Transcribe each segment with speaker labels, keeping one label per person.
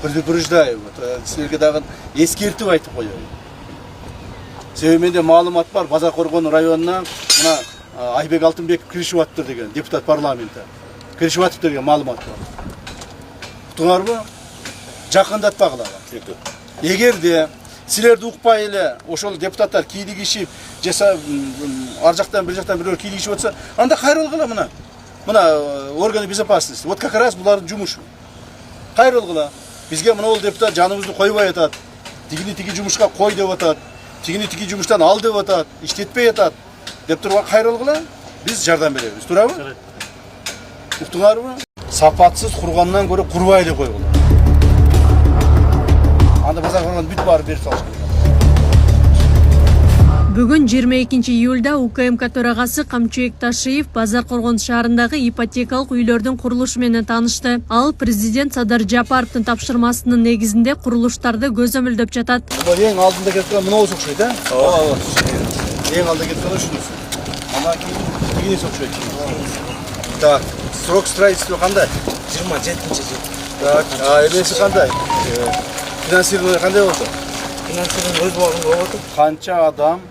Speaker 1: предупреждаю. Силерге дагы эскертип айтып коеюн. Себеби менде маалымат бар, Базаркоргон районунан мына Айбек Алтынбеков киришип атыптыр деген депутат парламентте. Киришип атыптыр деген маалымат бар. Уктуңарбы? Жакындатпагыла. Эгерде силерди укпай эле ошол депутаттар кийлигишип, ар жактан бир жактан бирөө кийлигишип атса, анда кайрыл кыла мына. Мына органы безопасности. Вот как раз булардын жумушу. Кайрыл кыла. Бизге мына ол депутат жаныбызды койбой атат. Тиги жумушка кой деп атат. Тиги жумуштан ал деп атат. Иштетпей атат. Деп турган кайрыл кыла. Биз жардам беребиз. Туурабы? Уктуңарбы? Сапатсыз кургандан көрө курбай эле койгула. Анда Базаркоргон бүт барып берип салыш керек.
Speaker 2: Бүгүн 22 июлда УКМК төрагасы Камчыбек Ташиев Базаркоргон шаарындагы ипотекалык үйлөрдүн курулушу менен таанышты. Ал президент Садыр Жапаровдун тапшырмасынын негизинде курулуштарды көзөмөлдөп жатат.
Speaker 1: Эң алдында кетип турган мына окшойт, а? Ооба. Эң алдында кетип турган ушунусу. Андан кийин тигине окшойт. Так, срок строительства кандай?
Speaker 3: 27-жыл.
Speaker 1: Так, эмеси кандай? Финансирование кандай болду?
Speaker 3: Финансирование өз убагында болуп атат.
Speaker 1: Канча адам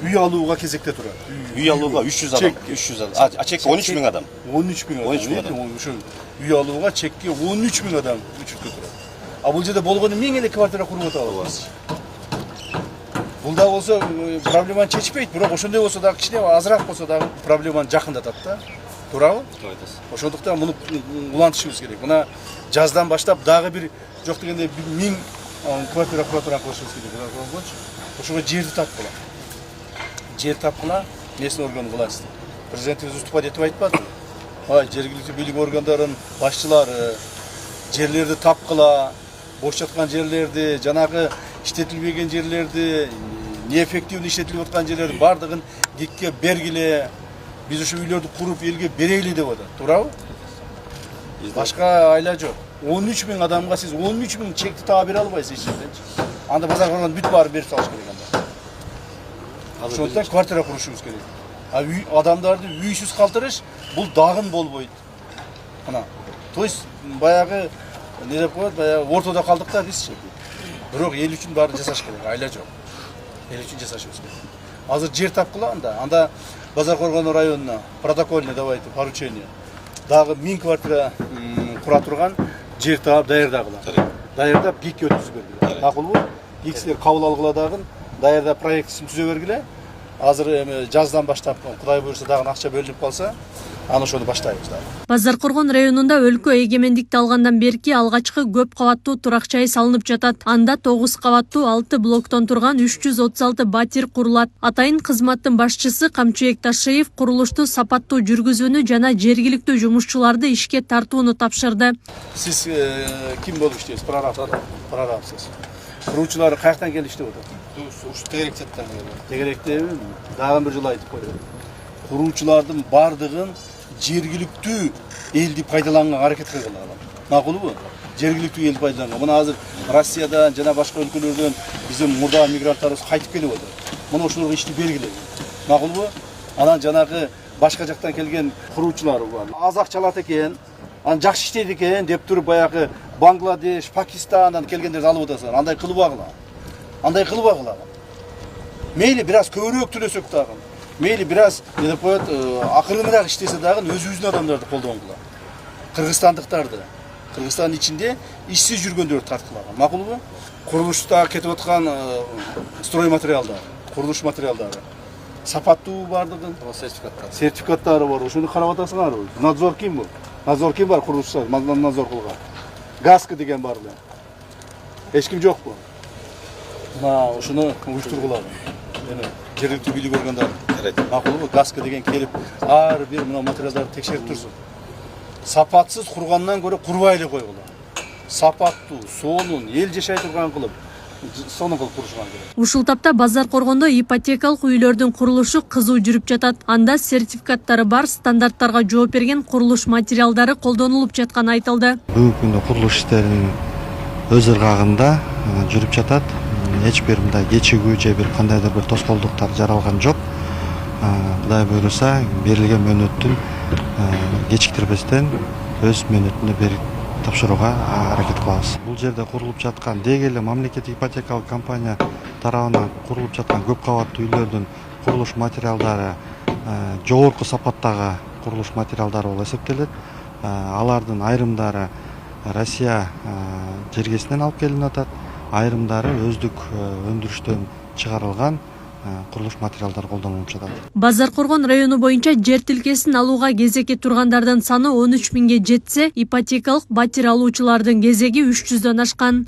Speaker 1: үй алууга кезекте турат?
Speaker 4: Үй алууга 300 адам. 300 адам. А чекке 13 миң адам.
Speaker 1: 13 миң адам.
Speaker 4: 13 миң адам.
Speaker 1: Ошо үй алууга чекке 13 миң адам үчүркө турат. А бул жерде болгону миң эле квартира куруп атабыз. Бул да болсо проблеманы чечпейт, бирок ошондой болсо дагы кичине азыраак болсо дагы проблеманы жакындатат да. Туурабы? Ошондуктан муну улантышыбыз керек. Мына жаздан баштап дагы бир жок дегенде 1000 квартира куратын кылышыбыз керек. Ошого жерди тапкыла. Жер тапкыла, местный орган власти. Президентибиз уступать этип айтпады. Жергиликтүү бийлик органдарынын башчылары жерлерди тапкыла, бош жаткан жерлерди, жанагы иштетилбеген жерлерди, неэффективный иштетилип аткан жерлерди бардыгын гикке бергиле. Биз ушу үйлөрдү куруп элге берели деп атат. Туурабы? Башка айла жок. 13 миң адамга сиз 13 миң чекти таап бере албайсыз эч жерден. Анда Базаркоргон бүт барып берип салыш керек анда. Ошондуктан квартира курушубуз керек. А адамдарды үйсүз калтырыш бул дагын болбойт. Мына. То есть баягы не деп коет, баягы ортодо калдык да биз. Бирок эл үчүн баарын жасаш керек, айла жок. Эл үчүн жасашыбыз керек. Азыр жер тапкыла анда Базаркоргон районуна протокольный давайте поручение. Дагы 1000 квартира кура турган жер таап даярдагыла. Даярдап гикке өткүзүп бергиле. Макулбу? Гиксилер кабыл алгыла дагы даярдап проектисин түзө бергиле. Азыр жаздан баштап Кудай буйрса дагы акча бөлүнүп калса, аны ошону баштайбыз дагы.
Speaker 2: Базаркоргон районунда өлкө эгемендикти алгандан берки алгачкы көп кабаттуу турак жай салынып жатат. Анда 9 кабаттуу 6 блоктон турган 336 батир курулат. Атайын кызматтын башчысы Камчыбек Ташиев курулушту сапаттуу жүргүзүүнү жана жергиликтүү жумушчуларды ишке тартууну тапшырды.
Speaker 1: Сиз ким болуп иштейсиз? Прорабсыз. Куруучулар каяктан келип иштеп атат?
Speaker 3: Ушу тегеректен
Speaker 1: Тегеректеби? Дагы бир жолу айтып коеюн. Куруучулардын бардыгын жергиликтүү элди пайдаланганга аракет кылгыла. Макулбу? Жергиликтүү элди пайдаланган. Мына азыр Россиядан жана башка өлкөлөрдөн биздин мурда мигранттарыбыз кайтып келип атат. Мына ошолорго ишти бергиле. Макулбу? Анан жанагы башка жактан келген куруучулар бар. Аз акча алат экен, анан жакшы иштейт экен деп туруп баягы Бангладеш, Пакистандан келгендерди алып атасыңар. Андай кылбагыла. Андай кылбагыла. Мейли бир аз көбүрөөк төлөсөк дагы. Мейли бир аз не деп коет, акырыныраак иштесе дагы өзүбүздүн адамдарды колдонгула. Кыргызстандыктарды. Кыргызстандын ичинде ишсиз жүргөндөрдү тарткылаган. Макулбу? Курулушта кетип аткан строй материалдар, курулуш материалдары. Сапаттуу бардыгын, сертификаттары бар. Ошону карап атасыңарбы? Надзор ким бул? Надзор ким бар курулушта? Надзор кылган. Гаска деген бар эле. Эч ким жокпу? Мына ошону уюштургула. Жергиликтүү бийлик органдары. Макулбу? Гаска деген келип, ар бир мына материалдарды текшерип турсун. Сапатсыз кургандан көрө курбай эле койгула. Сапаттуу, сонун, эл жашай турган кылып, сонун кылып курушкан керек.
Speaker 2: Ушул тапта Базаркоргондо ипотекалык үйлөрдүн курулушу кызуу жүрүп жатат. Анда сертификаттары бар, стандарттарга жооп берген курулуш материалдары колдонулуп жатканы айтылды.
Speaker 5: Бүгүнкү күндө курулуш иштеринин өз ыргагында жүрүп жатат. Эч бир мындай кечигүү же бир кандайдыр бир тоскоолдуктар жаралган жок. Кудай буйруса берилген мөөнөттүн кечиктирбестен өз мөөнөтүндө тапшырууга аракет кылабыз. Бул жерде курулуп жаткан деги эле мамлекеттик ипотекалык компания тарабынан курулуп жаткан көп кабаттуу үйлөрдүн курулуш материалдары жогорку сапаттагы курулуш материалдары болуп эсептелет. Алардын айрымдары Россия жергесинен алып келинип атат, айрымдары өздүк өндүрүштөн чыгарылган курулуш материалдар колдонулуп жатат.
Speaker 2: Базар Коргон району боюнча жер тилкесин алууга кезекке тургандардын саны 13 миңге жетсе, ипотекалык батир алуучулардын кезеги 300дөн ашкан.